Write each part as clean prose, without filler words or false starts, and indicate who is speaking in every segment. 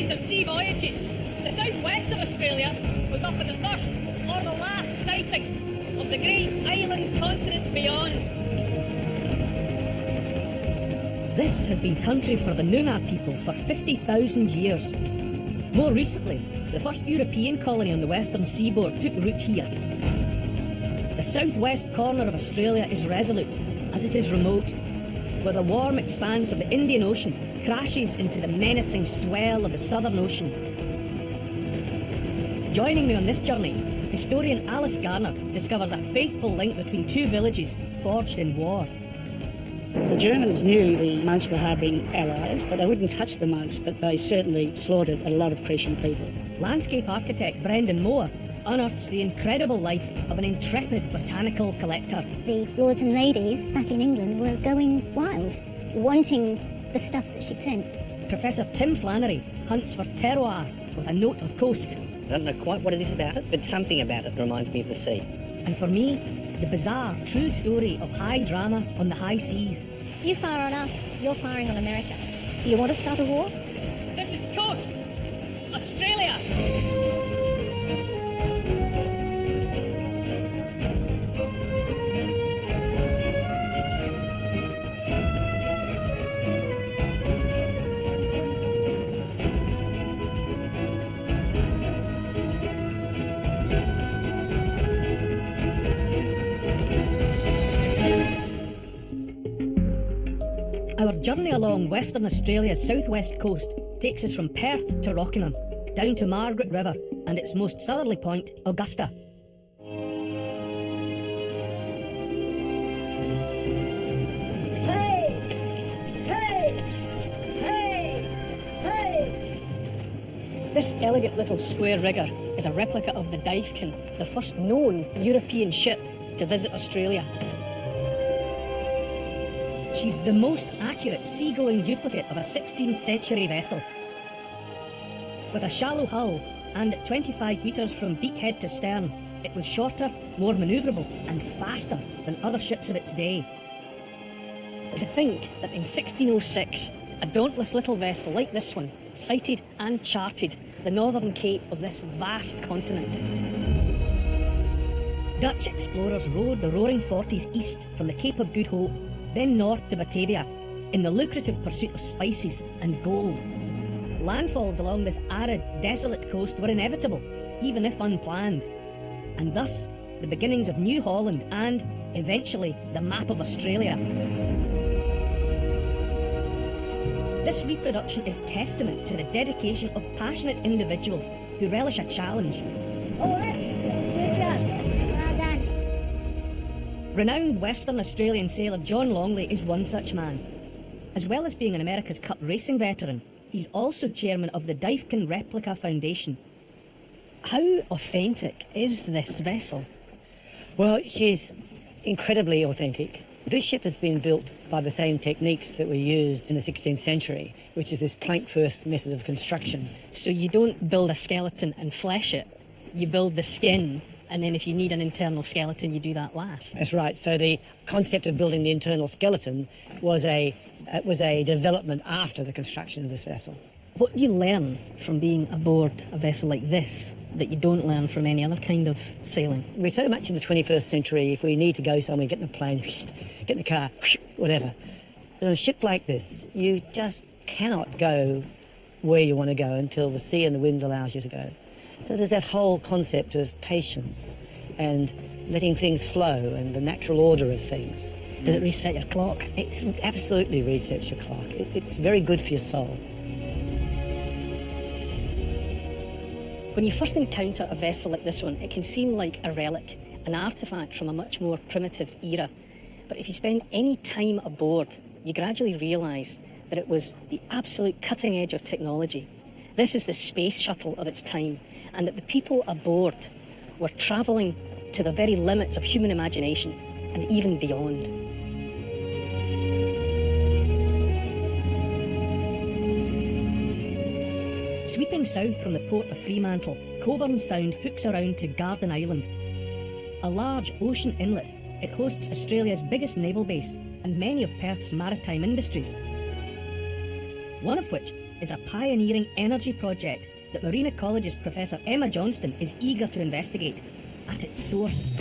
Speaker 1: centuries of sea voyages, the southwest of Australia was often the first or the last sighting of the great island continent beyond.
Speaker 2: This has been country for the Noongar people for 50,000 years. More recently, the first European colony on the western seaboard took root here. The southwest corner of Australia is resolute, as it is remote, where the warm expanse of the Indian Ocean crashes into the menacing swell of the Southern Ocean. Joining me on this journey, historian Alice Garner discovers a faithful link between two villages forged in war.
Speaker 3: The Germans knew the monks were harbouring allies, but they wouldn't touch the monks, but they certainly slaughtered a lot of Christian people.
Speaker 2: Landscape architect Brendan Moore unearths the incredible life of an intrepid botanical collector.
Speaker 4: The lords and ladies back in England were going wild, wanting the stuff that she'd sent.
Speaker 2: Professor Tim Flannery hunts for terroir with a note of coast.
Speaker 5: I don't know quite what it is about it, but something about it reminds me of the sea.
Speaker 2: And for me, the bizarre, true story of high drama on the high seas.
Speaker 6: You fire on us, you're firing on America. Do you want to start a war?
Speaker 1: This is Coast, Australia.
Speaker 2: Our journey along Western Australia's southwest coast takes us from Perth to Rockingham, down to Margaret River and its most southerly point, Augusta.
Speaker 7: Hey! Hey! Hey! Hey!
Speaker 2: This elegant little square rigger is a replica of the Divkin, the first known European ship to visit Australia. She's the most accurate seagoing duplicate of a 16th century vessel. With a shallow hull and at 25 metres from beakhead to stern, it was shorter, more manoeuvrable and faster than other ships of its day. To think that in 1606, a dauntless little vessel like this one sighted and charted the northern cape of this vast continent. Dutch explorers rowed the Roaring Forties east from the Cape of Good Hope, then north to Batavia, in the lucrative pursuit of spices and gold. Landfalls along this arid, desolate coast were inevitable, even if unplanned, and thus the beginnings of New Holland and, eventually, the map of Australia. This reproduction is testament to the dedication of passionate individuals who relish a challenge. Renowned Western Australian sailor John Longley is one such man. As well as being an America's Cup racing veteran, he's also chairman of the Divkin Replica Foundation. How authentic is this vessel?
Speaker 5: Well, she's incredibly authentic. This ship has been built by the same techniques that were used in the 16th century, which is this plank-first method of construction.
Speaker 2: So you don't build a skeleton and flesh it, you build the skin, and then if you need an internal skeleton, you do that last.
Speaker 5: That's right. So the concept of building the internal skeleton was a development after the construction of this vessel.
Speaker 2: What do you learn from being aboard a vessel like this that you don't learn from any other kind of sailing?
Speaker 5: We're so much in the 21st century, if we need to go somewhere, get in the plane, get in the car, whatever. But on a ship like this, you just cannot go where you want to go until the sea and the wind allows you to go. So there's that whole concept of patience and letting things flow and the natural order of things.
Speaker 2: Does it reset your clock?
Speaker 5: It absolutely resets your clock. It's very good for your soul.
Speaker 2: When you first encounter a vessel like this one, it can seem like a relic, an artefact from a much more primitive era. But if you spend any time aboard, you gradually realise that it was the absolute cutting edge of technology. This is the space shuttle of its time, and that the people aboard were travelling to the very limits of human imagination and even beyond. Sweeping south from the port of Fremantle, Coburn Sound hooks around to Garden Island. A large ocean inlet, it hosts Australia's biggest naval base and many of Perth's maritime industries. One of which is a pioneering energy project that marine ecologist Professor Emma Johnston is eager to investigate at its source.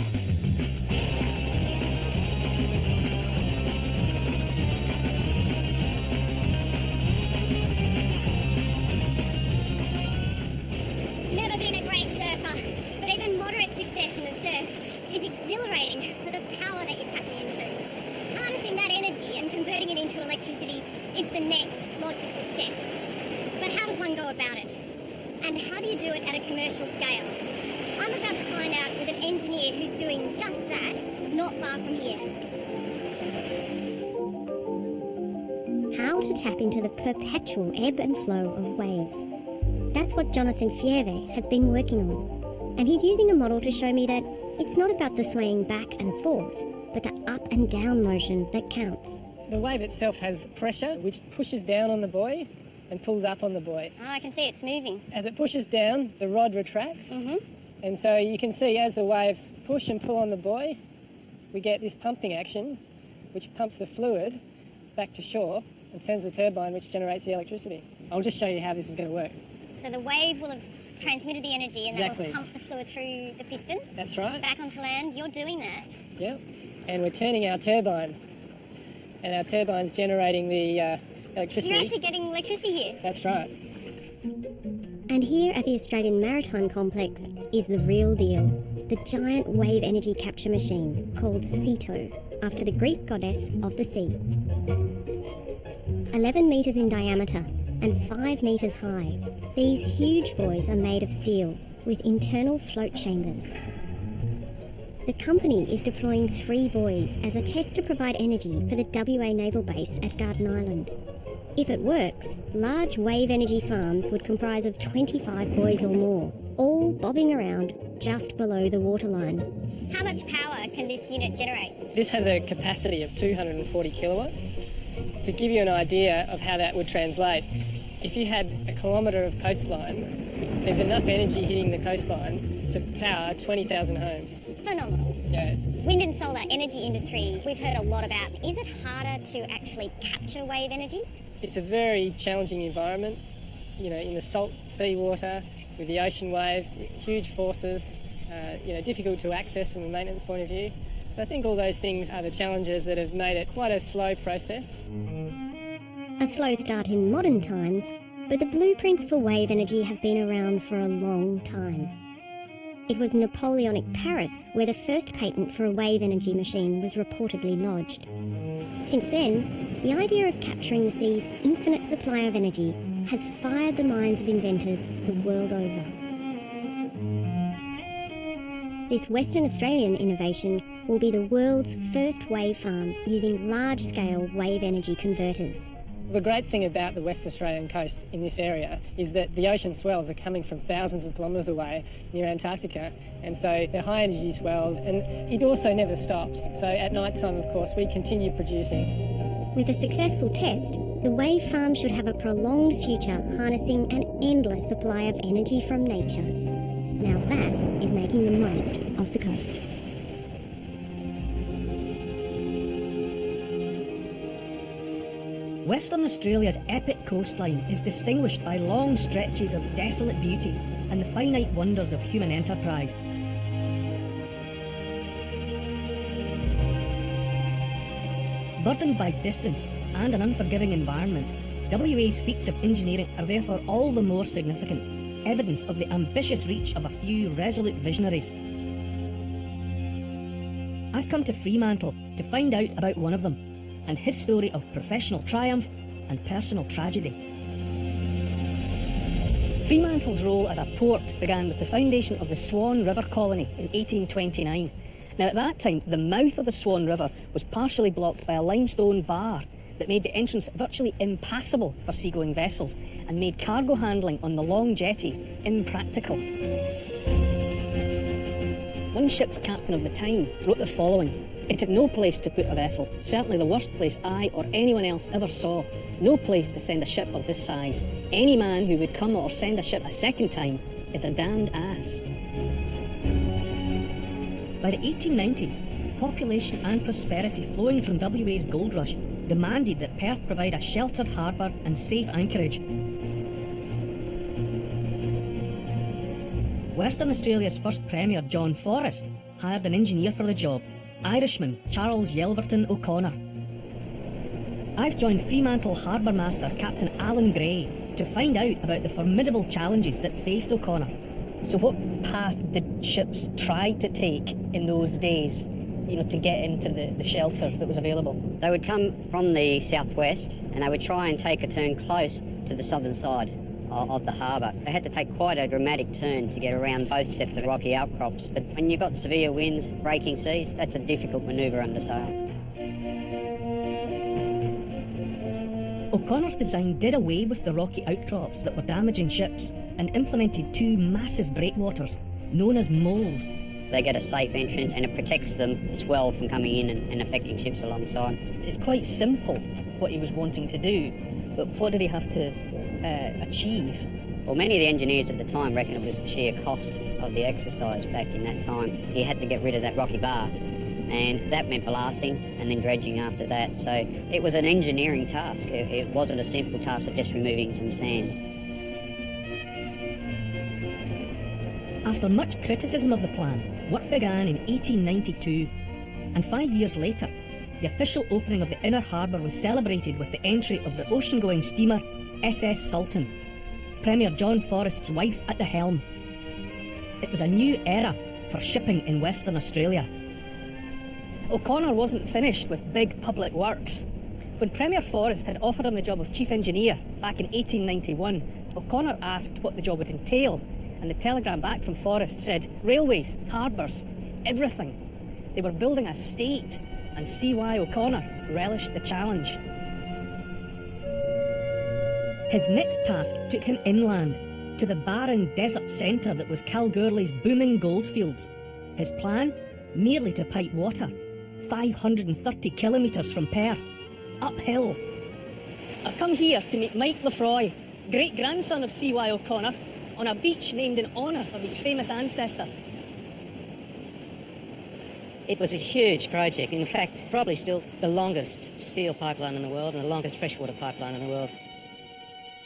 Speaker 4: Never been a great surfer, but even moderate success in the surf is exhilarating for the power that you're tapping into. Harnessing that energy and converting it into electricity is the next logical step. But how does one go about it? And how do you do it at a commercial scale? I'm about to find out with an engineer who's doing just that, not far from here. How to tap into the perpetual ebb and flow of waves. That's what Jonathan Fieve has been working on. And he's using a model to show me that it's not about the swaying back and forth, but the up and down motion that counts.
Speaker 8: The wave itself has pressure, which pushes down on the buoy and pulls up on the buoy.
Speaker 4: Oh, I can see it's moving.
Speaker 8: As it pushes down, the rod retracts. And so you can see as the waves push and pull on the buoy, we get this pumping action, which pumps the fluid back to shore and turns the turbine, which generates the electricity. I'll just show you how this is going to work.
Speaker 4: So the wave will have transmitted the energy and
Speaker 8: Exactly.
Speaker 4: that will pump the fluid through the piston
Speaker 8: That's right.
Speaker 4: back onto land. You're doing that.
Speaker 8: Yep. And we're turning our turbine. And our turbine's generating the electricity.
Speaker 4: You're actually getting electricity here.
Speaker 8: That's right.
Speaker 4: And here at the Australian Maritime Complex is the real deal. The giant wave energy capture machine called Ceto, after the Greek goddess of the sea. 11 metres in diameter and 5 metres high, these huge buoys are made of steel with internal float chambers. The company is deploying 3 buoys as a test to provide energy for the WA Naval Base at Garden Island. If it works, large wave energy farms would comprise of 25 buoys or more, all bobbing around just below the waterline. How much power can this unit generate?
Speaker 8: This has a capacity of 240 kilowatts. To give you an idea of how that would translate, if you had a kilometre of coastline, there's enough energy hitting the coastline to power 20,000 homes.
Speaker 4: Phenomenal.
Speaker 8: Yeah.
Speaker 4: Wind and solar energy industry, we've heard a lot about. Is it harder to actually capture wave energy?
Speaker 8: It's a very challenging environment, you know, in the salt seawater, with the ocean waves, huge forces, difficult to access from a maintenance point of view. So I think all those things are the challenges that have made it quite a slow process.
Speaker 4: A slow start in modern times, but the blueprints for wave energy have been around for a long time. It was Napoleonic Paris where the first patent for a wave energy machine was reportedly lodged. Since then, the idea of capturing the sea's infinite supply of energy has fired the minds of inventors the world over. This Western Australian innovation will be the world's first wave farm using large-scale wave energy converters.
Speaker 8: The great thing about the West Australian coast in this area is that the ocean swells are coming from thousands of kilometres away near Antarctica, and so they're high energy swells, and it also never stops. So at night time, of course, we continue producing.
Speaker 4: With a successful test, the wave farm should have a prolonged future harnessing an endless supply of energy from nature. Now that is making the most of the coast.
Speaker 2: Western Australia's epic coastline is distinguished by long stretches of desolate beauty and the finite wonders of human enterprise. Burdened by distance and an unforgiving environment, WA's feats of engineering are therefore all the more significant, evidence of the ambitious reach of a few resolute visionaries. I've come to Fremantle to find out about one of them, and his story of professional triumph and personal tragedy. Fremantle's role as a port began with the foundation of the Swan River Colony in 1829. Now at that time, the mouth of the Swan River was partially blocked by a limestone bar that made the entrance virtually impassable for seagoing vessels and made cargo handling on the long jetty impractical. One ship's captain of the time wrote the following: "It is no place to put a vessel, certainly the worst place I or anyone else ever saw. No place to send a ship of this size. Any man who would come or send a ship a second time is a damned ass." By the 1890s, population and prosperity flowing from WA's gold rush demanded that Perth provide a sheltered harbour and safe anchorage. Western Australia's first Premier, John Forrest, hired an engineer for the job, Irishman Charles Yelverton O'Connor. I've joined Fremantle Harbour Master Captain Alan Gray to find out about the formidable challenges that faced O'Connor. So what path did ships try to take in those days, to get into the shelter that was available?
Speaker 9: They would come from the southwest and they would try and take a turn close to the southern side of the harbour. They had to take quite a dramatic turn to get around both sets of rocky outcrops, but when you've got severe winds, breaking seas, that's a difficult manoeuvre under sail.
Speaker 2: O'Connor's design did away with the rocky outcrops that were damaging ships and implemented two massive breakwaters, known as moles.
Speaker 9: They get a safe entrance and it protects them swell from coming in and affecting ships alongside.
Speaker 2: It's quite simple what he was wanting to do, but what did he have to achieve?
Speaker 9: Well, many of the engineers at the time reckoned it was the sheer cost of the exercise back in that time. He had to get rid of that rocky bar, and that meant blasting and then dredging after that. So it was an engineering task. It wasn't a simple task of just removing some sand.
Speaker 2: After much criticism of the plan, work began in 1892, and 5 years later, the official opening of the inner harbour was celebrated with the entry of the ocean-going steamer SS Sultan, Premier John Forrest's wife at the helm. It was a new era for shipping in Western Australia. O'Connor wasn't finished with big public works. When Premier Forrest had offered him the job of Chief Engineer back in 1891, O'Connor asked what the job would entail, and the telegram back from Forrest said, railways, harbours, everything. They were building a state, and C.Y. O'Connor relished the challenge. His next task took him inland, to the barren desert centre that was Kalgoorlie's booming goldfields. His plan? Merely to pipe water, 530 kilometres from Perth, uphill. I've come here to meet Mike Lefroy, great-grandson of C.Y. O'Connor, on a beach named in honour of his famous ancestor.
Speaker 10: It was a huge project. In fact, probably still the longest steel pipeline in the world and the longest freshwater pipeline in the world.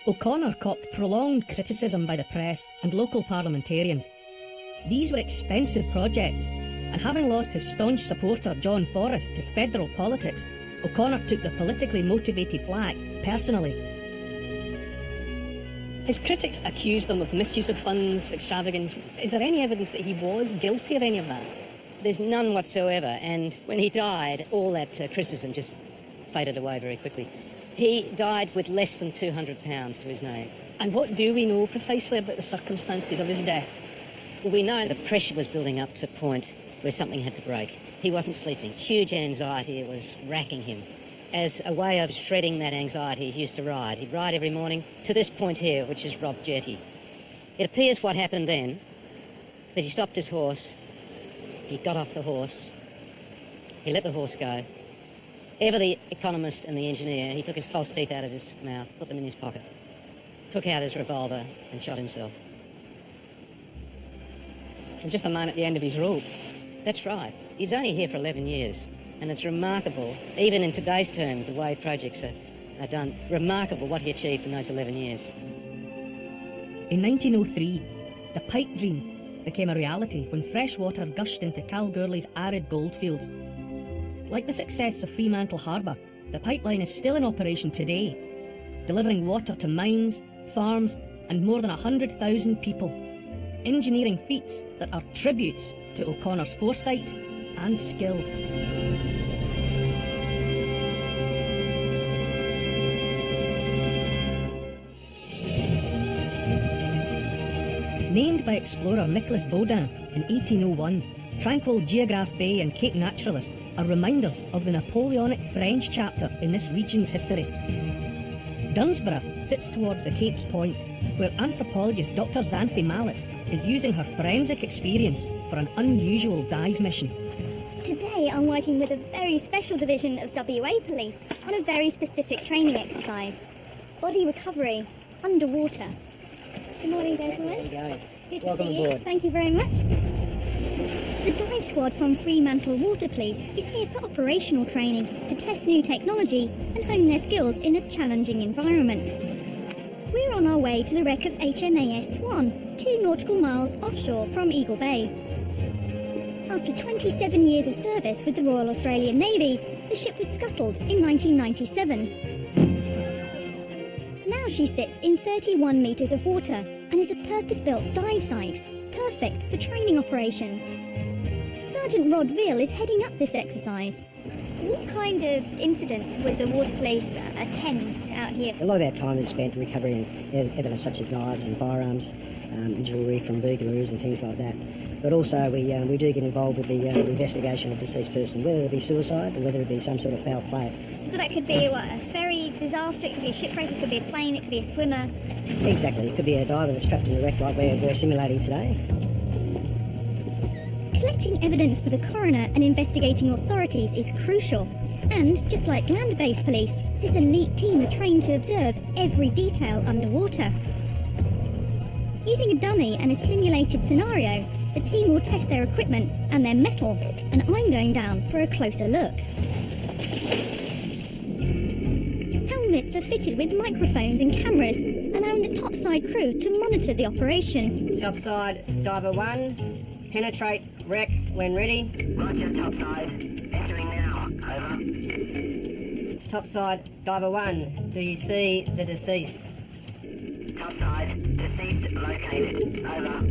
Speaker 2: O'Connor copped prolonged criticism by the press and local parliamentarians. These were expensive projects, and having lost his staunch supporter John Forrest to federal politics, O'Connor took the politically motivated flack personally. His critics accused him of misuse of funds, extravagance. Is there any evidence that he was guilty of any of that?
Speaker 10: There's none whatsoever, and when he died, all that criticism just faded away very quickly. He died with less than £200 to his name.
Speaker 2: And what do we know precisely about the circumstances of his death?
Speaker 10: Well, we know the pressure was building up to a point where something had to break. He wasn't sleeping. Huge anxiety was racking him. As a way of shredding that anxiety, he used to ride. He'd ride every morning to this point here, which is Rob Jetty. It appears what happened then, that he stopped his horse, he got off the horse, he let the horse go. Ever the economist and the engineer, he took his false teeth out of his mouth, put them in his pocket, took out his revolver and shot himself.
Speaker 2: And just a man at the end of his rope.
Speaker 10: That's right. He was only here for 11 years, and it's remarkable, even in today's terms, the way projects are done, remarkable what he achieved in those 11 years.
Speaker 2: In 1903, the pipe dream became a reality when fresh water gushed into Kalgoorlie's arid goldfields. Like the success of Fremantle Harbour, the pipeline is still in operation today, delivering water to mines, farms, and more than 100,000 people. Engineering feats that are tributes to O'Connor's foresight and skill. Named by explorer Nicholas Baudin in 1801, tranquil Geographe Bay and Cape Naturalist are reminders of the Napoleonic French chapter in this region's history. Dunsborough sits towards the Cape's Point, where anthropologist Dr. Xanthe Mallet is using her forensic experience for an unusual dive mission.
Speaker 4: Today I'm working with a very special division of WA Police on a very specific training exercise. Body recovery, underwater. Good morning, gentlemen.
Speaker 10: There you go.
Speaker 4: Good to
Speaker 10: Welcome
Speaker 4: see you.
Speaker 10: aboard.
Speaker 4: Thank you very much. The dive squad from Fremantle Water Police is here for operational training to test new technology and hone their skills in a challenging environment. we're on our way to the wreck of HMAS Swan, 2 nautical miles offshore from Eagle Bay. After 27 years of service with the Royal Australian Navy, the ship was scuttled in 1997. Now she sits in 31 metres of water and is a purpose-built dive site, perfect for training operations. Sergeant Rod Veal is heading up this exercise.
Speaker 6: What kind of incidents would the water police attend out here?
Speaker 10: A lot of our time is spent recovering evidence such as knives and firearms, and jewellery from burglaries and things like that. But also we do get involved with the investigation of deceased person, whether it be suicide or whether it be some sort of foul play.
Speaker 6: So that could be, a ferry disaster, it could be a shipwreck, it could be a plane, it could be a swimmer.
Speaker 10: Exactly. It could be a diver that's trapped in a wreck like we're simulating today.
Speaker 4: Collecting evidence for the coroner and investigating authorities is crucial. And, just like land-based police, this elite team are trained to observe every detail underwater. Using a dummy and a simulated scenario, the team will test their equipment and their mettle, and I'm going down for a closer look. Helmets are fitted with microphones and cameras, allowing the topside crew to monitor the operation.
Speaker 10: Topside, diver 1, penetrate, wreck when ready.
Speaker 11: Roger, topside. Entering now. Over.
Speaker 10: Topside, diver 1, do you see the deceased?
Speaker 11: Topside, deceased located. Over.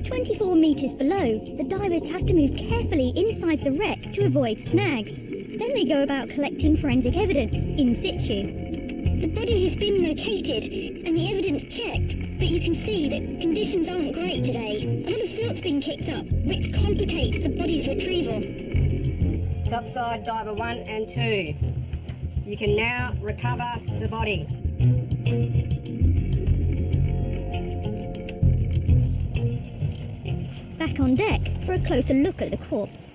Speaker 4: 24 metres below, the divers have to move carefully inside the wreck to avoid snags. Then they go about collecting forensic evidence in situ.
Speaker 12: The body has been located and the evidence checked, but you can see that conditions aren't great today. A lot of silt's been kicked up, which complicates the body's retrieval.
Speaker 10: Topside, diver 1 and 2. You can now recover the body.
Speaker 4: Back on deck for a closer look at the corpse.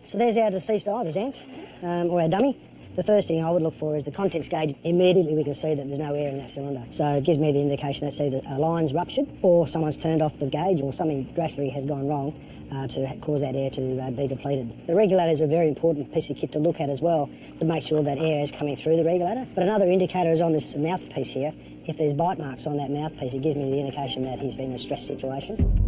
Speaker 10: So there's our deceased divers, or our dummy. The first thing I would look for is the contents gauge. Immediately we can see that there's no air in that cylinder. So it gives me the indication that either a line's ruptured or someone's turned off the gauge or something drastically has gone wrong to cause that air to be depleted. The regulator is a very important piece of kit to look at as well to make sure that air is coming through the regulator. But another indicator is on this mouthpiece here. If there's bite marks on that mouthpiece, it gives me the indication that he's been in a stress situation.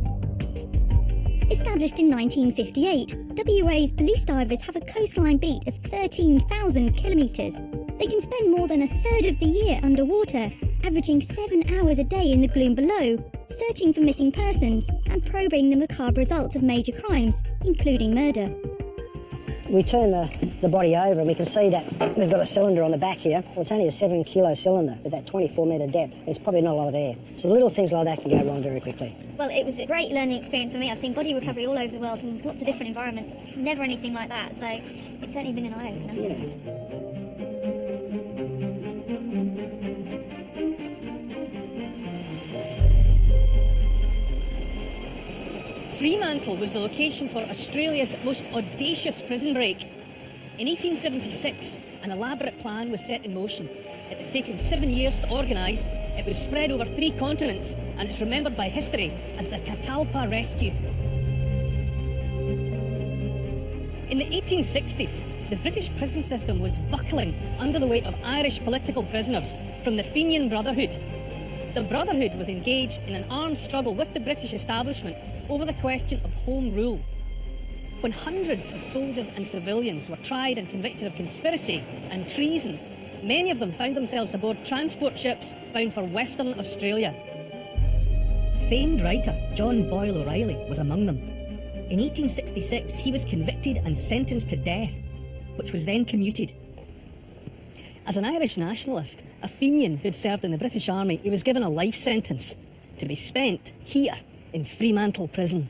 Speaker 4: Established in 1958, WA's police divers have a coastline beat of 13,000 kilometres. They can spend more than a third of the year underwater, averaging 7 hours a day in the gloom below, searching for missing persons and probing the macabre results of major crimes, including murder.
Speaker 10: We turn the body over and we can see that we've got a cylinder on the back here. Well, it's only a 7 kilo cylinder at that 24 metre depth. It's probably not a lot of air. So little things like that can go wrong very quickly.
Speaker 6: Well, it was a great learning experience for me. I've seen body recovery all over the world in lots of different environments. Never anything like that, so it's certainly been an eye-opener.
Speaker 10: Yeah.
Speaker 2: Fremantle was the location for Australia's most audacious prison break. In 1876, an elaborate plan was set in motion. It had taken 7 years to organise, it was spread over 3 continents, and it's remembered by history as the Catalpa Rescue. In the 1860s, the British prison system was buckling under the weight of Irish political prisoners from the Fenian Brotherhood. The Brotherhood was engaged in an armed struggle with the British establishment over the question of home rule. When hundreds of soldiers and civilians were tried and convicted of conspiracy and treason, many of them found themselves aboard transport ships bound for Western Australia. Famed writer John Boyle O'Reilly was among them. In 1866, he was convicted and sentenced to death, which was then commuted. As an Irish nationalist, a Fenian who'd served in the British Army, he was given a life sentence to be spent here in Fremantle Prison.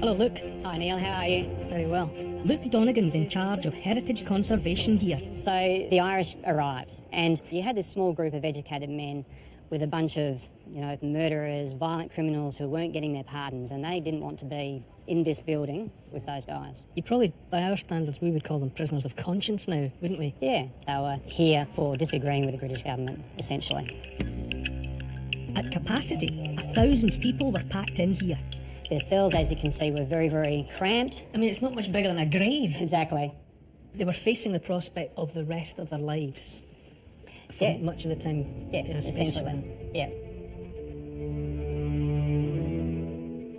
Speaker 2: Hello, Luke.
Speaker 13: Hi, Neil. How are you?
Speaker 2: Very well. Luke Donegan's in charge of heritage conservation here.
Speaker 13: So the Irish arrived, and you had this small group of educated men with a bunch of, murderers, violent criminals who weren't getting their pardons, and they didn't want to be in this building with those guys.
Speaker 2: You probably, by our standards, we would call them prisoners of conscience now, wouldn't we?
Speaker 13: Yeah, they were here for disagreeing with the British government, essentially.
Speaker 2: At capacity, 1,000 people were packed in here.
Speaker 13: Their cells, as you can see, were very, very cramped.
Speaker 2: I mean, it's not much bigger than a grave.
Speaker 13: Exactly.
Speaker 2: They were facing the prospect of the rest of their lives for much of the time.
Speaker 13: Yeah, essentially. Yeah.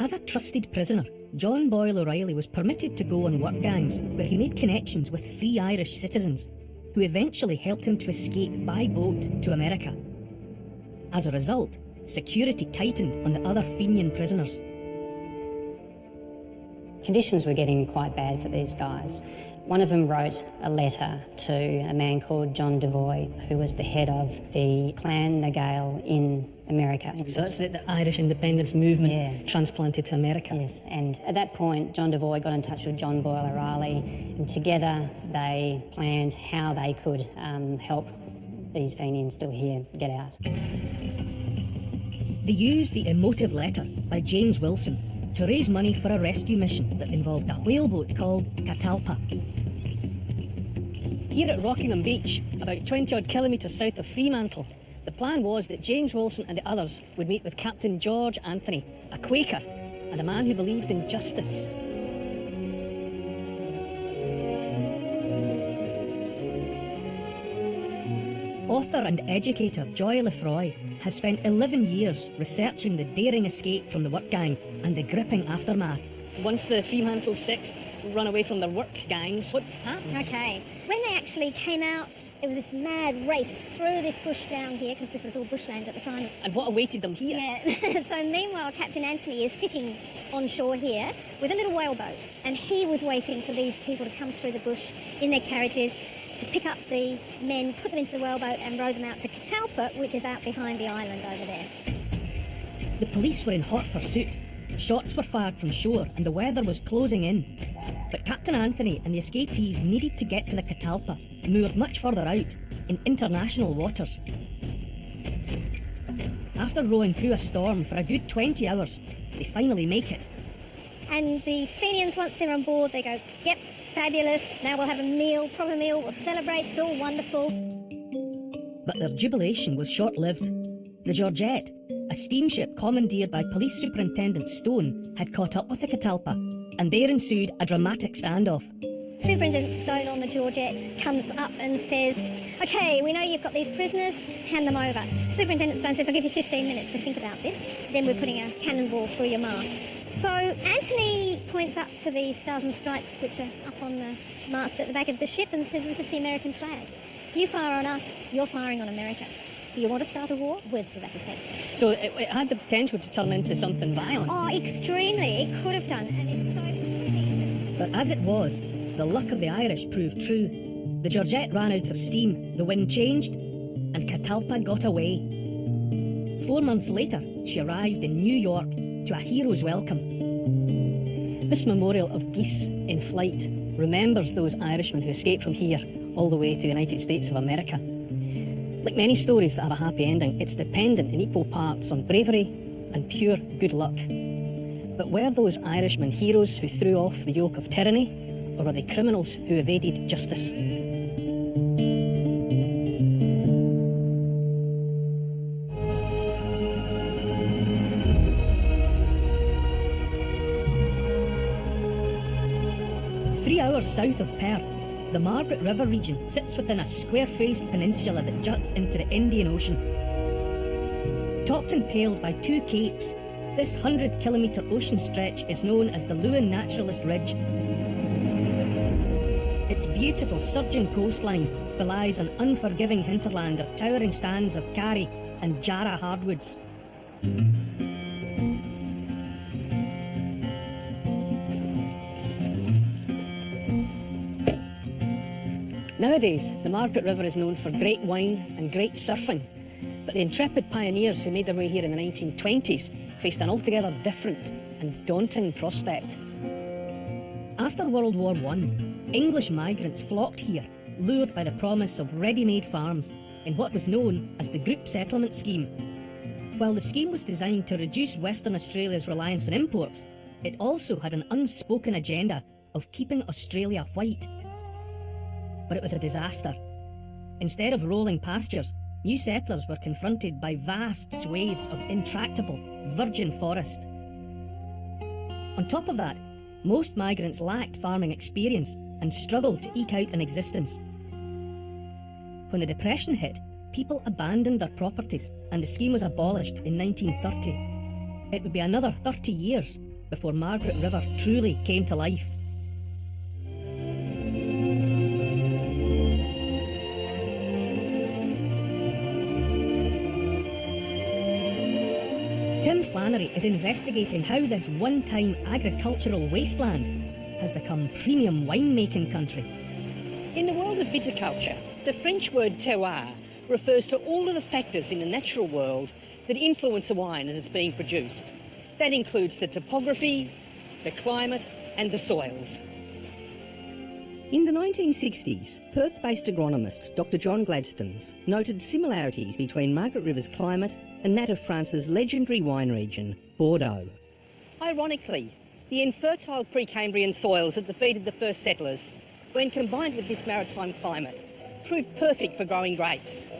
Speaker 2: As a trusted prisoner, John Boyle O'Reilly was permitted to go on work gangs where he made connections with free Irish citizens who eventually helped him to escape by boat to America. As a result, security tightened on the other Fenian prisoners.
Speaker 13: Conditions were getting quite bad for these guys. One of them wrote a letter to a man called John Devoy, who was the head of the Clan na Gael in America.
Speaker 2: So that's the Irish independence movement transplanted to America.
Speaker 13: Yes, and at that point, John Devoy got in touch with John Boyle O'Reilly, and together they planned how they could help these Fenians still here get out.
Speaker 2: They used the emotive letter by James Wilson to raise money for a rescue mission that involved a whaleboat called Catalpa. Here at Rockingham Beach, about 20-odd kilometres south of Fremantle, the plan was that James Wilson and the others would meet with Captain George Anthony, a Quaker, and a man who believed in justice. Author and educator Joy Lefroy has spent 11 years researching the daring escape from the work gang and the gripping aftermath. Once the Fremantle Six run away from their work gangs, what happened?
Speaker 6: Okay. When they actually came out, it was this mad race through this bush down here, because this was all bushland at the time.
Speaker 2: And what awaited them here?
Speaker 6: Yeah. So meanwhile, Captain Anthony is sitting on shore here with a little whaleboat, and he was waiting for these people to come through the bush in their carriages to pick up the men, put them into the whaleboat and row them out to Catalpa, which is out behind the island over there.
Speaker 2: The police were in hot pursuit. Shots were fired from shore and the weather was closing in. But Captain Anthony and the escapees needed to get to the Catalpa, moored much further out, in international waters. After rowing through a storm for a good 20 hours, they finally make it.
Speaker 6: And the Fenians, once they're on board, they go, yep, fabulous, now we'll have a meal, proper meal, we'll celebrate, it's all wonderful.
Speaker 2: But their jubilation was short-lived. The Georgette, a steamship commandeered by Police Superintendent Stone, had caught up with the Catalpa, and there ensued a dramatic standoff.
Speaker 6: Superintendent Stone on the Georgette comes up and says, OK, we know you've got these prisoners, hand them over. Superintendent Stone says, I'll give you 15 minutes to think about this. Then we're putting a cannonball through your mast. So Anthony points up to the Stars and Stripes, which are up on the mast at the back of the ship, and says, this is the American flag. You fire on us, you're firing on America. Do you want to start a war? Words to that effect.
Speaker 2: So it had the potential to turn into something violent.
Speaker 6: Oh, extremely. It could have done.
Speaker 2: But as it was, the luck of the Irish proved true. The Georgette ran out of steam, the wind changed, and Catalpa got away. 4 months later, she arrived in New York to a hero's welcome. This memorial of geese in flight remembers those Irishmen who escaped from here all the way to the United States of America. Like many stories that have a happy ending, it's dependent in equal parts on bravery and pure good luck. But were those Irishmen heroes who threw off the yoke of tyranny, or were they criminals who evaded justice? 3 hours south of Perth, the Margaret River region sits within a square-faced peninsula that juts into the Indian Ocean. Topped and tailed by 2 capes, this 100-kilometre ocean stretch is known as the Lewin Naturalist Ridge. Its beautiful surging coastline belies an unforgiving hinterland of towering stands of karri and jarrah hardwoods. Nowadays, the Margaret River is known for great wine and great surfing, but the intrepid pioneers who made their way here in the 1920s faced an altogether different and daunting prospect. After World War I, English migrants flocked here, lured by the promise of ready-made farms in what was known as the Group Settlement Scheme. While the scheme was designed to reduce Western Australia's reliance on imports, it also had an unspoken agenda of keeping Australia white. But it was a disaster. Instead of rolling pastures, new settlers were confronted by vast swathes of intractable, virgin forest. On top of that, most migrants lacked farming experience and struggled to eke out an existence. When the Depression hit, people abandoned their properties and the scheme was abolished in 1930. It would be another 30 years before Margaret River truly came to life. Tim Flannery is investigating how this one-time agricultural wasteland has become premium winemaking country.
Speaker 14: In the world of viticulture, the French word terroir refers to all of the factors in the natural world that influence a wine as it's being produced. That includes the topography, the climate and the soils.
Speaker 15: In the 1960s, Perth-based agronomist Dr. John Gladstones noted similarities between Margaret River's climate and that of France's legendary wine region, Bordeaux.
Speaker 14: Ironically, the infertile Precambrian soils that defeated the first settlers, when combined with this maritime climate, proved perfect for growing grapes.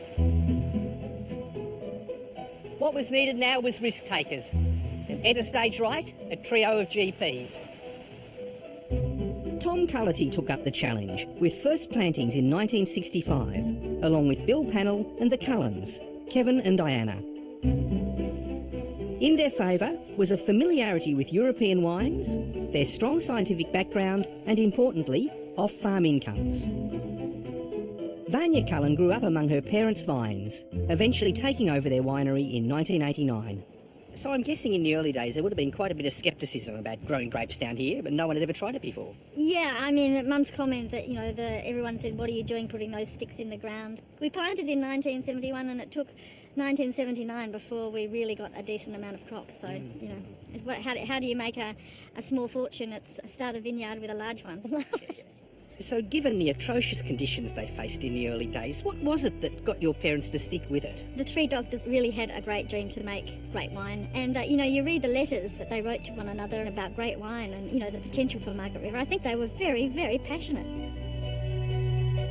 Speaker 14: What was needed now was risk takers. At a stage right, a trio of GPs.
Speaker 15: Tom Cullity took up the challenge with first plantings in 1965, along with Bill Pannell and the Cullens, Kevin and Diana. In their favour was a familiarity with European wines, their strong scientific background and, importantly, off-farm incomes. Vanya Cullen grew up among her parents' vines, eventually taking over their winery in 1989.
Speaker 14: So I'm guessing in the early days there would have been quite a bit of scepticism about growing grapes down here, but no one had ever tried it before.
Speaker 6: Yeah, I mean, Mum's comment that, everyone said, what are you doing putting those sticks in the ground? We planted in 1971 and it took 1979 before we really got a decent amount of crops. So, how do you make a small fortune? It's start a vineyard with a large one.
Speaker 14: So given the atrocious conditions they faced in the early days, what was it that got your parents to stick with it?
Speaker 6: The three doctors really had a great dream to make great wine. And, you read the letters that they wrote to one another about great wine and, the potential for Margaret River. I think they were very, very passionate.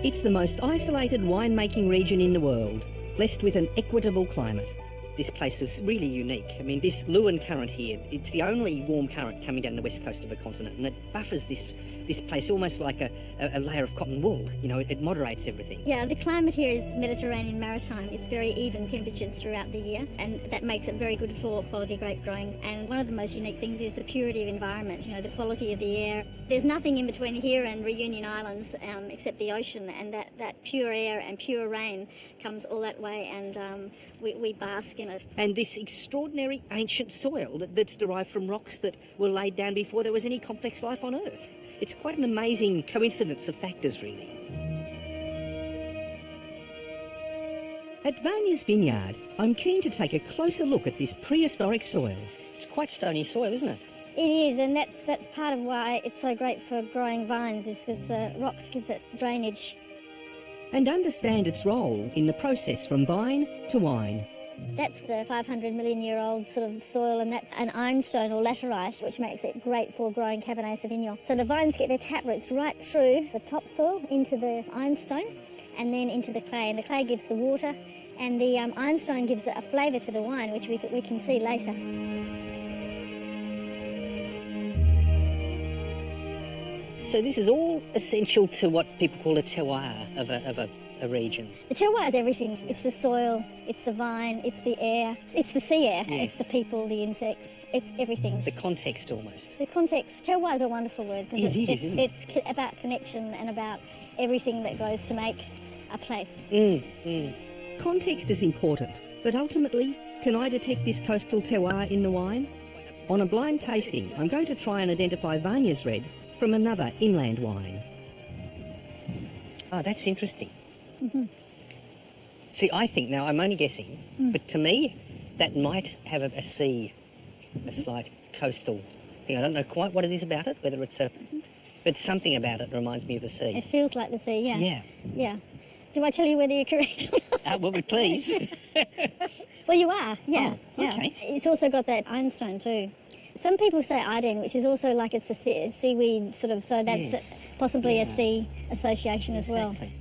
Speaker 15: It's the most isolated winemaking region in the world, blessed with an equitable climate.
Speaker 14: This place is really unique. I mean, this Lewin current here, it's the only warm current coming down the west coast of a continent, and it buffers this place almost like a layer of cotton wool. It moderates everything.
Speaker 6: Yeah, the climate here is Mediterranean maritime. It's very even temperatures throughout the year, and that makes it very good for quality grape growing. And one of the most unique things is the purity of environment, the quality of the air. There's nothing in between here and Reunion Islands except the ocean, and that pure air and pure rain comes all that way, and we bask in it.
Speaker 14: And this extraordinary ancient soil that's derived from rocks that were laid down before there was any complex life on Earth. It's quite an amazing coincidence of factors, really.
Speaker 15: At Vanya's vineyard, I'm keen to take a closer look at this prehistoric soil.
Speaker 14: It's quite stony soil, isn't it?
Speaker 6: It is, and that's part of why it's so great for growing vines, is because the rocks give it drainage.
Speaker 15: And understand its role in the process from vine to wine.
Speaker 6: That's the 500 million year old sort of soil, and that's an ironstone or laterite, which makes it great for growing Cabernet Sauvignon. So the vines get their taproots right through the topsoil into the ironstone and then into the clay, and the clay gives the water, and the ironstone gives a flavour to the wine, which we can see later.
Speaker 14: So this is all essential to what people call a terroir of a region.
Speaker 6: The terroir is everything. It's the soil, it's the vine, it's the air, it's the sea air,
Speaker 14: Yes.
Speaker 6: it's the people, the insects, it's everything.
Speaker 14: The context almost.
Speaker 6: The context. Terroir is a wonderful word because it's about connection and about everything that goes to make a place.
Speaker 15: Context is important, but ultimately, can I detect this coastal terroir in the wine? On a blind tasting, I'm going to try and identify Vanya's Red from another inland wine.
Speaker 14: Oh, that's interesting. See, I think, now I'm only guessing, but to me, that might have a sea, a slight coastal thing. I don't know quite what it is about it, whether it's but something about it reminds me of the sea.
Speaker 6: It feels like the sea, yeah.
Speaker 14: Yeah.
Speaker 6: Yeah. Do I tell you whether you're correct or not?
Speaker 14: Will we please?
Speaker 6: Well, you are, yeah.
Speaker 14: Oh,
Speaker 6: yeah.
Speaker 14: okay.
Speaker 6: It's also got that ironstone too. Some people say iodine, which is also like it's a seaweed sort of, so that's
Speaker 14: Yes.
Speaker 6: possibly a sea association as well.
Speaker 14: Exactly.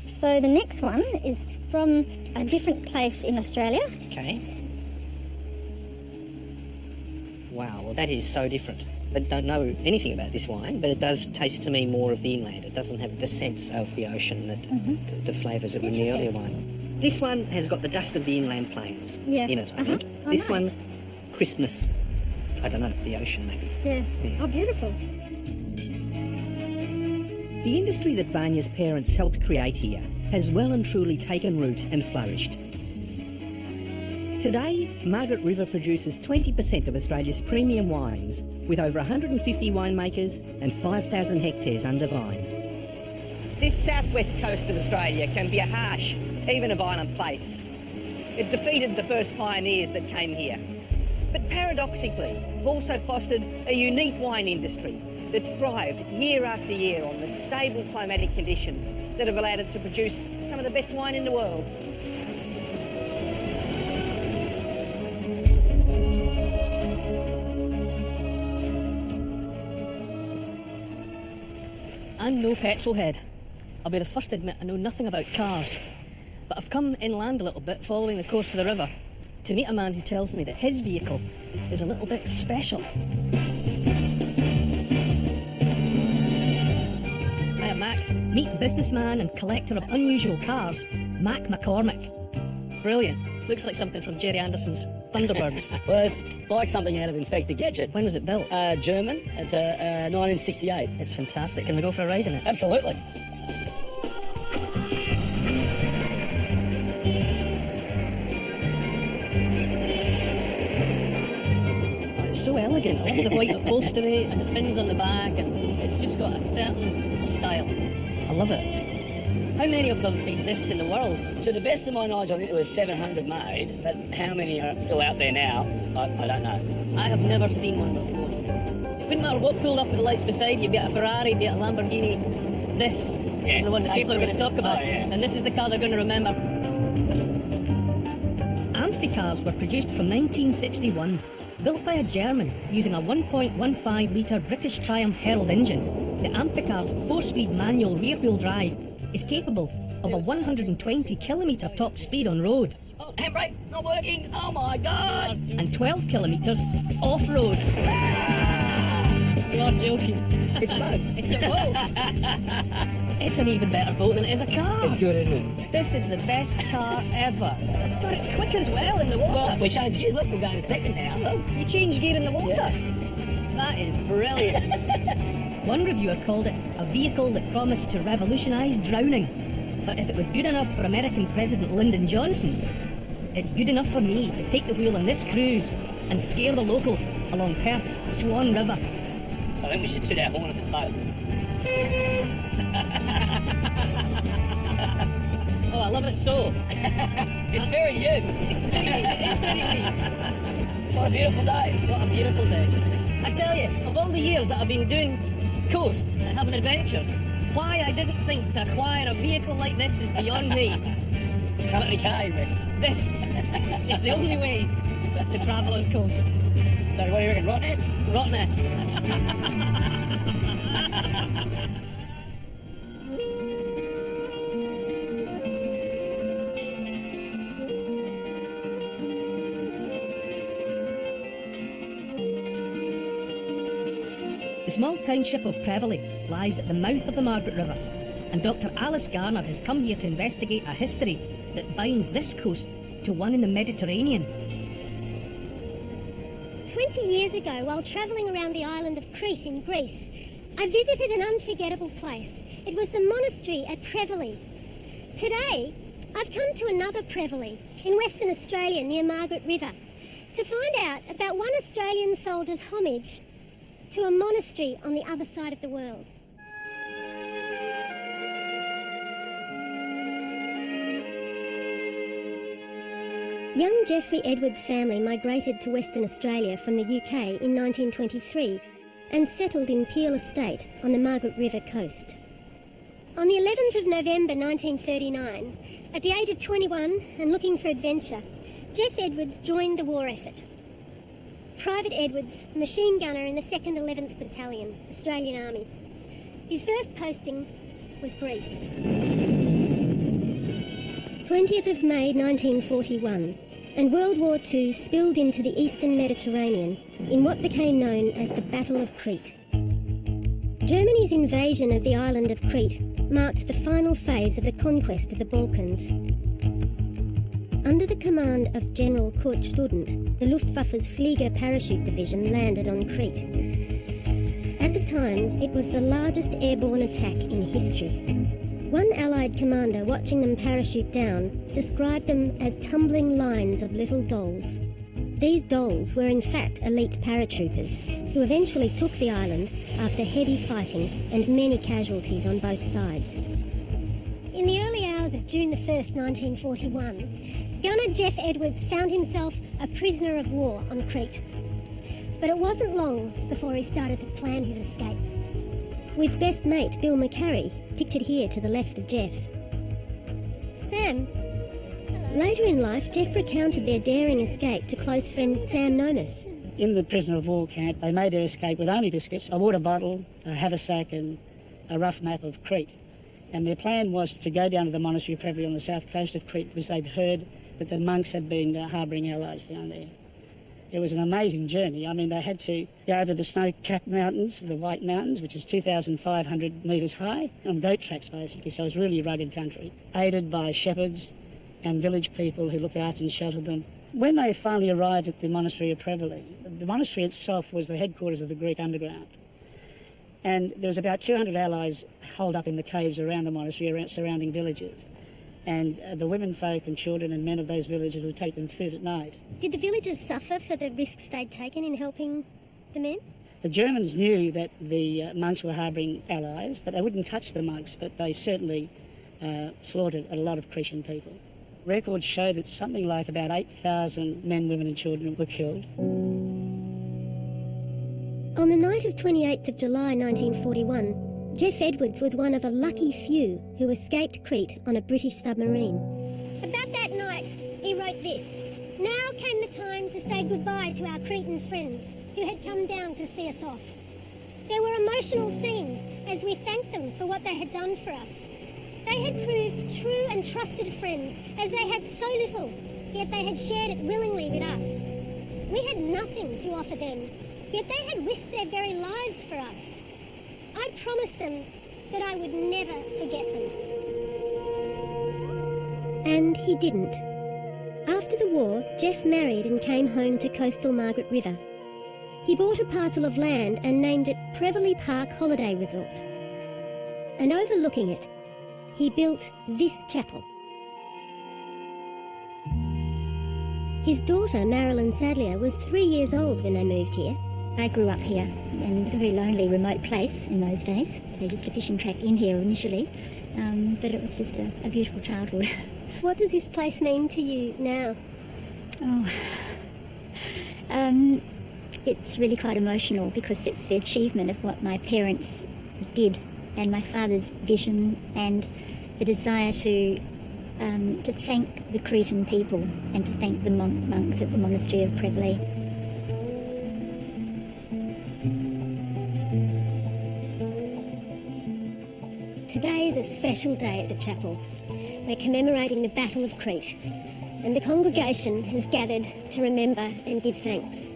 Speaker 6: So the next one is from a different place in Australia.
Speaker 14: Okay. Wow, well that is so different. I don't know anything about this wine, but it does taste to me more of the inland. It doesn't have the sense of the ocean, the flavours of the earlier wine.
Speaker 15: This one has got the dust of the inland plains in it, I think.
Speaker 6: Oh,
Speaker 15: This
Speaker 6: nice.
Speaker 15: one, Christmas, I don't know, the ocean maybe.
Speaker 6: Yeah. Oh, beautiful.
Speaker 15: The industry that Vanya's parents helped create here has well and truly taken root and flourished. Today, Margaret River produces 20% of Australia's premium wines, with over 150 winemakers and 5,000 hectares under vine.
Speaker 14: This southwest coast of Australia can be a harsh, even a violent place. It defeated the first pioneers that came here. But paradoxically, we've also fostered a unique wine industry that's thrived year after year on the stable climatic conditions that have allowed it to produce some of the best wine in the world.
Speaker 2: I'm no petrol head. I'll be the first to admit I know nothing about cars. But I've come inland a little bit following the course of the river to meet a man who tells me that his vehicle is a little bit special. Hiya, Mac. Meet businessman and collector of unusual cars, Mac McCormick. Brilliant. Looks like something from Jerry Anderson's Thunderbirds.
Speaker 16: Well, it's like something out of Inspector Gadget.
Speaker 2: When was it built?
Speaker 16: German. It's 1968.
Speaker 2: It's fantastic. Can we go for a ride in it?
Speaker 16: Absolutely.
Speaker 2: It's so elegant. I love the white upholstery and the fins on the back, and it's just got a certain style. I love it. How many of them exist in the world?
Speaker 16: To the best of my knowledge, I think there was 700 made, but how many are still out there now, I don't know.
Speaker 2: I have never seen one before. It wouldn't matter what pulled up with the lights beside you, be it a Ferrari, be it a Lamborghini. This is the one that people are going to talk about, and this is the car they're going to remember. Amphicars were produced from 1961, built by a German using a 1.15 litre British Triumph Herald engine. The Amphicar's 4-speed manual rear-wheel drive is capable of a 120 kilometre top speed on road.
Speaker 16: Oh, handbrake, not working. Oh my God.
Speaker 2: And 12 kilometres off-road. You're joking.
Speaker 16: It's a boat.
Speaker 2: It's a boat. It's an even better boat than it is a car.
Speaker 16: It's good, isn't it?
Speaker 2: This is the best car ever. God, it's quick as well in the water.
Speaker 16: Well, we changed gears. Look, we're going second now, though.
Speaker 2: You change gear in the water.
Speaker 16: Yeah.
Speaker 2: That is brilliant. One reviewer called it a vehicle that promised to revolutionise drowning. But if it was good enough for American President Lyndon Johnson, it's good enough for me to take the wheel on this cruise and scare the locals along Perth's Swan River.
Speaker 16: So I think we should sit our horn at this boat.
Speaker 2: Oh, I love it so.
Speaker 16: It's very you.
Speaker 2: It is very me.
Speaker 16: What a beautiful day.
Speaker 2: What a beautiful day. I tell you, of all the years that I've been doing coast and having adventures, why I didn't think to acquire a vehicle like this is beyond me.
Speaker 16: Company car, you reckon?
Speaker 2: This is the only way to travel on coast.
Speaker 16: So what do you reckon, Rottnest?
Speaker 2: Rottnest. The small township of Prevelly lies at the mouth of the Margaret River, and Dr. Alice Garner has come here to investigate a history that binds this coast to one in the Mediterranean.
Speaker 6: 20 years ago, while travelling around the island of Crete in Greece, I visited an unforgettable place. It was the monastery at Prevelly. Today, I've come to another Prevelly in Western Australia near Margaret River to find out about one Australian soldier's homage to a monastery on the other side of the world. Young Geoffrey Edwards' family migrated to Western Australia from the UK in 1923 and settled in Peel Estate on the Margaret River coast. On the 11th of November 1939, at the age of 21 and looking for adventure, Geoff Edwards joined the war effort. Private Edwards, machine gunner in the 2nd 11th Battalion, Australian Army. His first posting was Greece. 20th of May 1941, and World War II spilled into the eastern Mediterranean in what became known as the Battle of Crete. Germany's invasion of the island of Crete marked the final phase of the conquest of the Balkans.
Speaker 4: Under the command of General Kurt Student, the Luftwaffe's Flieger Parachute Division landed on Crete. At the time, it was the largest airborne attack in history. One Allied commander watching them parachute down described them as tumbling lines of little dolls. These dolls were in fact elite paratroopers, who eventually took the island after heavy fighting and many casualties on both sides.
Speaker 6: In the early hours of June the 1st, 1941, gunner Jeff Edwards found himself a prisoner of war on Crete. But it wasn't long before he started to plan his escape. With best mate Bill McCarry, pictured here to the left of Jeff. Sam. Later in life, Jeff recounted their daring escape to close friend Sam Nomis.
Speaker 3: In the prisoner of war camp, they made their escape with only biscuits, a water bottle, a haversack and a rough map of Crete. And their plan was to go down to the monastery of Prevely on the south coast of Crete because they'd heard that the monks had been harbouring allies down there. It was an amazing journey. I mean, they had to go over the snow-capped mountains, the White Mountains, which is 2,500 metres high, on goat tracks basically, so it was really rugged country, aided by shepherds and village people who looked after and sheltered them. When they finally arrived at the monastery of Prevely, the monastery itself was the headquarters of the Greek underground. And there was about 200 allies holed up in the caves around the monastery, around surrounding villages. And the women folk and children and men of those villages would take them food at night.
Speaker 6: Did the villagers suffer for the risks they'd taken in helping the men?
Speaker 3: The Germans knew that the monks were harbouring allies, but they wouldn't touch the monks, but they certainly slaughtered a lot of Christian people. Records show that something like about 8,000 men, women and children were killed.
Speaker 6: On the night of 28th of July 1941, Jeff Edwards was one of a lucky few who escaped Crete on a British submarine. About that night, he wrote this. Now came the time to say goodbye to our Cretan friends who had come down to see us off. There were emotional scenes as we thanked them for what they had done for us. They had proved true and trusted friends as they had so little, yet they had shared it willingly with us. We had nothing to offer them, yet they had risked their very lives for us. I promised them that I would never forget them. And he didn't. After the war, Jeff married and came home to coastal Margaret River. He bought a parcel of land and named it Prevely Park Holiday Resort. And overlooking it, he built this chapel. His daughter, Marilyn Sadlier, was 3 years old when they moved here.
Speaker 17: I grew up here, and it was a very lonely, remote place in those days. So just a fishing track in here initially, but it was just a beautiful childhood.
Speaker 6: What does this place mean to you now?
Speaker 17: It's really quite emotional because it's the achievement of what my parents did and my father's vision and the desire to thank the Cretan people and to thank the monks at the monastery of Prevely.
Speaker 6: Today is a special day at the chapel. We're commemorating the Battle of Crete, and the congregation has gathered to remember and give thanks.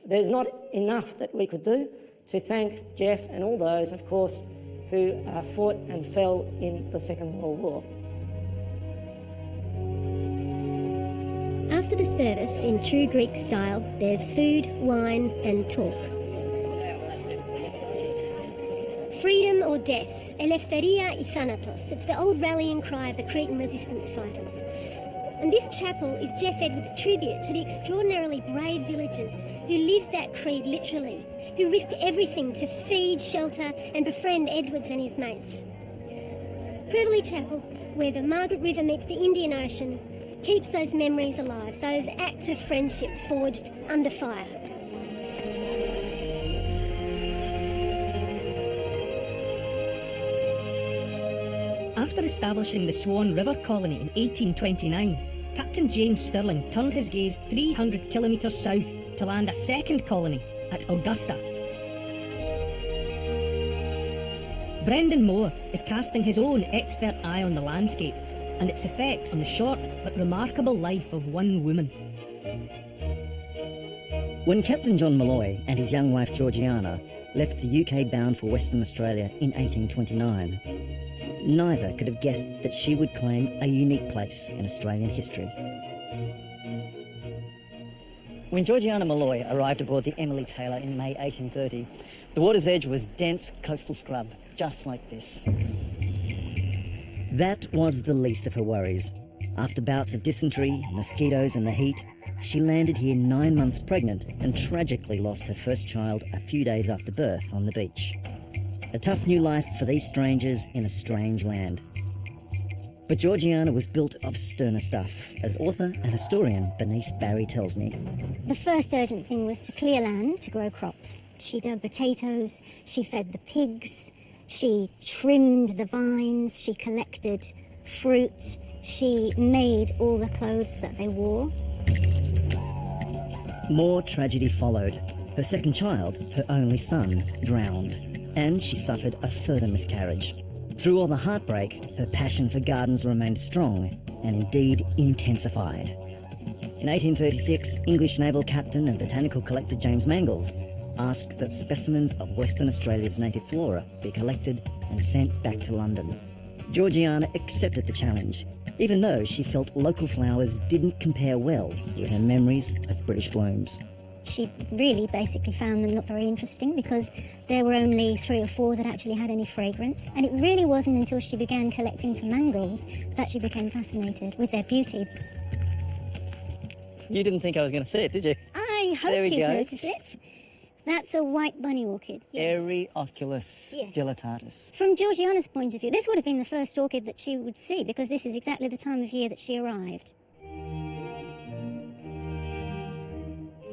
Speaker 5: There's not enough that we could do to thank Jeff and all those, of course, who fought and fell in the Second World War.
Speaker 6: After the service, in true Greek style, there's food, wine and talk. Freedom or death, eleftheria y thanatos. It's the old rallying cry of the Cretan resistance fighters. And this chapel is Jeff Edwards' tribute to the extraordinarily brave villagers who lived that creed literally, who risked everything to feed, shelter and befriend Edwards and his mates. Prevely Chapel, where the Margaret River meets the Indian Ocean, keeps those memories alive, those acts of friendship forged under fire.
Speaker 2: After establishing the Swan River Colony in 1829, Captain James Stirling turned his gaze 300 kilometres south to land a second colony at Augusta. Brendan Moore is casting his own expert eye on the landscape and its effect on the short but remarkable life of one woman.
Speaker 18: When Captain John Malloy and his young wife Georgiana left the UK bound for Western Australia in 1829, neither could have guessed that she would claim a unique place in Australian history. When Georgiana Malloy arrived aboard the Emily Taylor in May 1830, the water's edge was dense coastal scrub, just like this. That was the least of her worries. After bouts of dysentery, mosquitoes and the heat, she landed here 9 months pregnant and tragically lost her first child a few days after birth on the beach. A tough new life for these strangers in a strange land. But Georgiana was built of sterner stuff, as author and historian Bernice Barry tells me.
Speaker 4: The first urgent thing was to clear land to grow crops. She dug potatoes, she fed the pigs, she trimmed the vines, she collected fruit, she made all the clothes that they wore.
Speaker 18: More tragedy followed. Her second child, her only son, drowned, and she suffered a further miscarriage. Through all the heartbreak, her passion for gardens remained strong and indeed intensified. In 1836, English naval captain and botanical collector James Mangles asked that specimens of Western Australia's native flora be collected and sent back to London. Georgiana accepted the challenge, even though she felt local flowers didn't compare well with her memories of British blooms.
Speaker 4: She really basically found them not very interesting because there were only 3 or 4 that actually had any fragrance. And it really wasn't until she began collecting for mangles that she became fascinated with their beauty.
Speaker 18: You didn't think I was going to see it, did you?
Speaker 4: I hoped you'd notice it. That's a white bunny orchid. Yes.
Speaker 18: Erioculus dilattatus.
Speaker 4: From Georgiana's point of view, this would have been the first orchid that she would see because this is exactly the time of year that she arrived.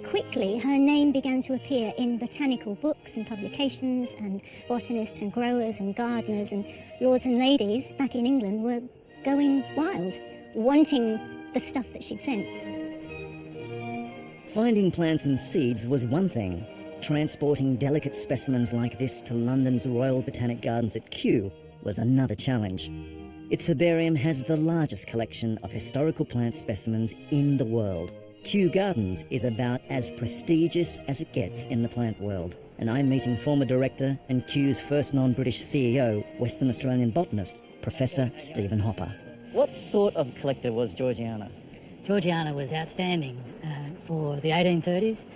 Speaker 4: Quickly, her name began to appear in botanical books and publications, and botanists and growers and gardeners and lords and ladies back in England were going wild, wanting the stuff that she'd sent.
Speaker 18: Finding plants and seeds was one thing. Transporting delicate specimens like this to London's Royal Botanic Gardens at Kew was another challenge. Its herbarium has the largest collection of historical plant specimens in the world. Kew Gardens is about as prestigious as it gets in the plant world, and I'm meeting former director and Kew's first non-British CEO, Western Australian botanist, Professor Stephen Hopper. What sort of collector was Georgiana?
Speaker 19: Georgiana was outstanding for the 1830s.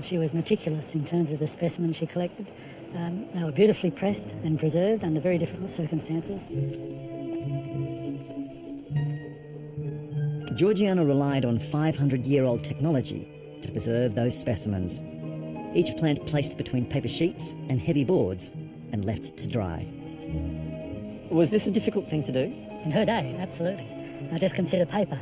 Speaker 19: She was meticulous in terms of the specimens she collected. They were beautifully pressed and preserved under very difficult circumstances.
Speaker 18: Georgiana relied on 500-year-old technology to preserve those specimens. Each plant placed between paper sheets and heavy boards and left to dry. Was this a difficult thing to do?
Speaker 19: In her day, absolutely. Just consider paper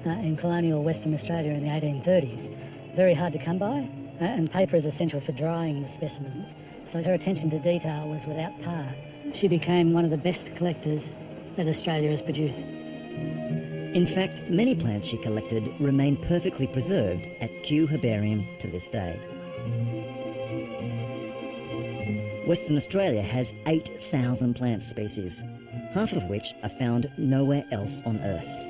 Speaker 19: in colonial Western Australia in the 1830s. Very hard to come by, and paper is essential for drying the specimens, so her attention to detail was without par. She became one of the best collectors that Australia has produced.
Speaker 18: In fact, many plants she collected remain perfectly preserved at Kew Herbarium to this day. Western Australia has 8,000 plant species, half of which are found nowhere else on Earth.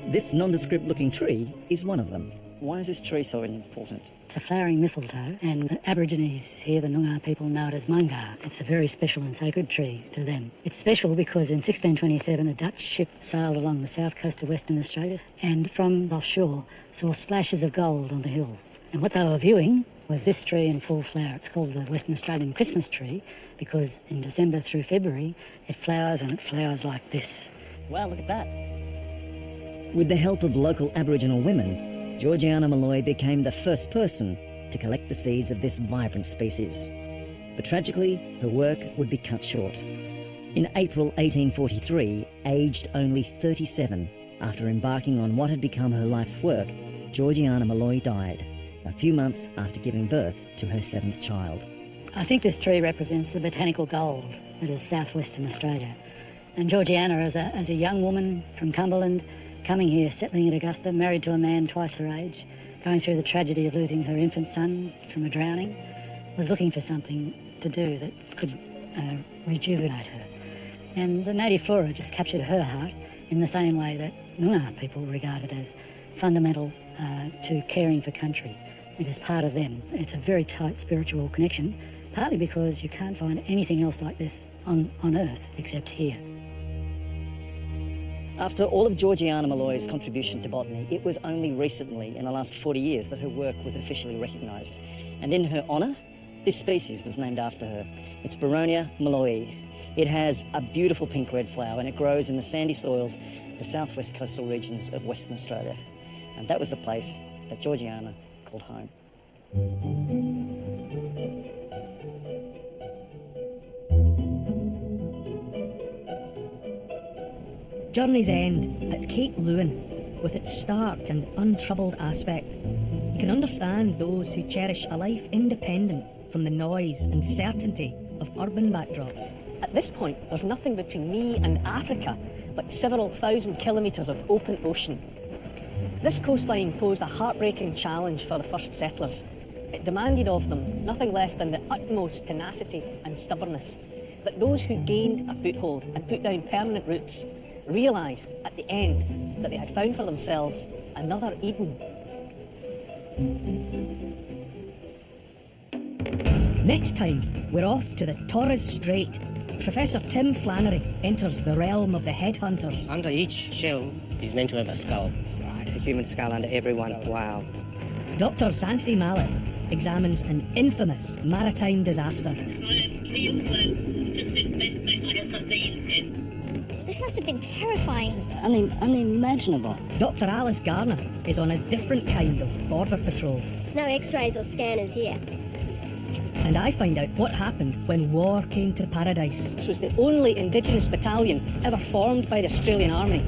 Speaker 18: This nondescript-looking tree is one of them. Why is this tree so important?
Speaker 19: It's a flowering mistletoe, and the Aborigines here, the Noongar people, know it as mungar. It's a very special and sacred tree to them. It's special because in 1627 a Dutch ship sailed along the south coast of Western Australia and from offshore saw splashes of gold on the hills. And what they were viewing was this tree in full flower. It's called the Western Australian Christmas tree because in December through February it flowers, and it flowers like this.
Speaker 18: Wow, look at that. With the help of local Aboriginal women, Georgiana Malloy became the first person to collect the seeds of this vibrant species. But tragically, her work would be cut short. In April 1843, aged only 37, after embarking on what had become her life's work, Georgiana Malloy died, a few months after giving birth to her 7th child.
Speaker 19: I think this tree represents the botanical gold that is southwestern Australia. And Georgiana, as a young woman from Cumberland, coming here, settling in Augusta, married to a man twice her age, going through the tragedy of losing her infant son from a drowning, was looking for something to do that could rejuvenate her. And the native flora just captured her heart in the same way that Noongar people regard it as fundamental to caring for country. It is part of them. It's a very tight spiritual connection, partly because you can't find anything else like this on Earth except here.
Speaker 18: After all of Georgiana Malloy's contribution to botany, it was only recently, in the last 40 years, that her work was officially recognised. And in her honour, this species was named after her. It's Boronia malloyi. It has a beautiful pink-red flower and it grows in the sandy soils of the southwest coastal regions of Western Australia. And that was the place that Georgiana called home.
Speaker 2: Journey's End at Cape Lewin, with its stark and untroubled aspect, you can understand those who cherish a life independent from the noise and certainty of urban backdrops.
Speaker 20: At this point, there's nothing between me and Africa but several thousand kilometres of open ocean. This coastline posed a heartbreaking challenge for the first settlers. It demanded of them nothing less than the utmost tenacity and stubbornness. But those who gained a foothold and put down permanent roots realised at the end that they had found for themselves another Eden.
Speaker 2: Next time, we're off to the Torres Strait. Professor Tim Flannery enters the realm of the headhunters.
Speaker 21: Under each shell is meant to have a skull.
Speaker 22: Right, a human skull under everyone. Wow.
Speaker 2: Dr. Xanthi Mallet examines an infamous maritime disaster.
Speaker 6: This must have been terrifying.
Speaker 19: It's unimaginable.
Speaker 2: Dr. Alice Garner is on a different kind of border patrol.
Speaker 6: No x-rays or scanners here.
Speaker 2: And I find out what happened when war came to Paradise.
Speaker 20: This was the only Indigenous battalion ever formed by the Australian Army.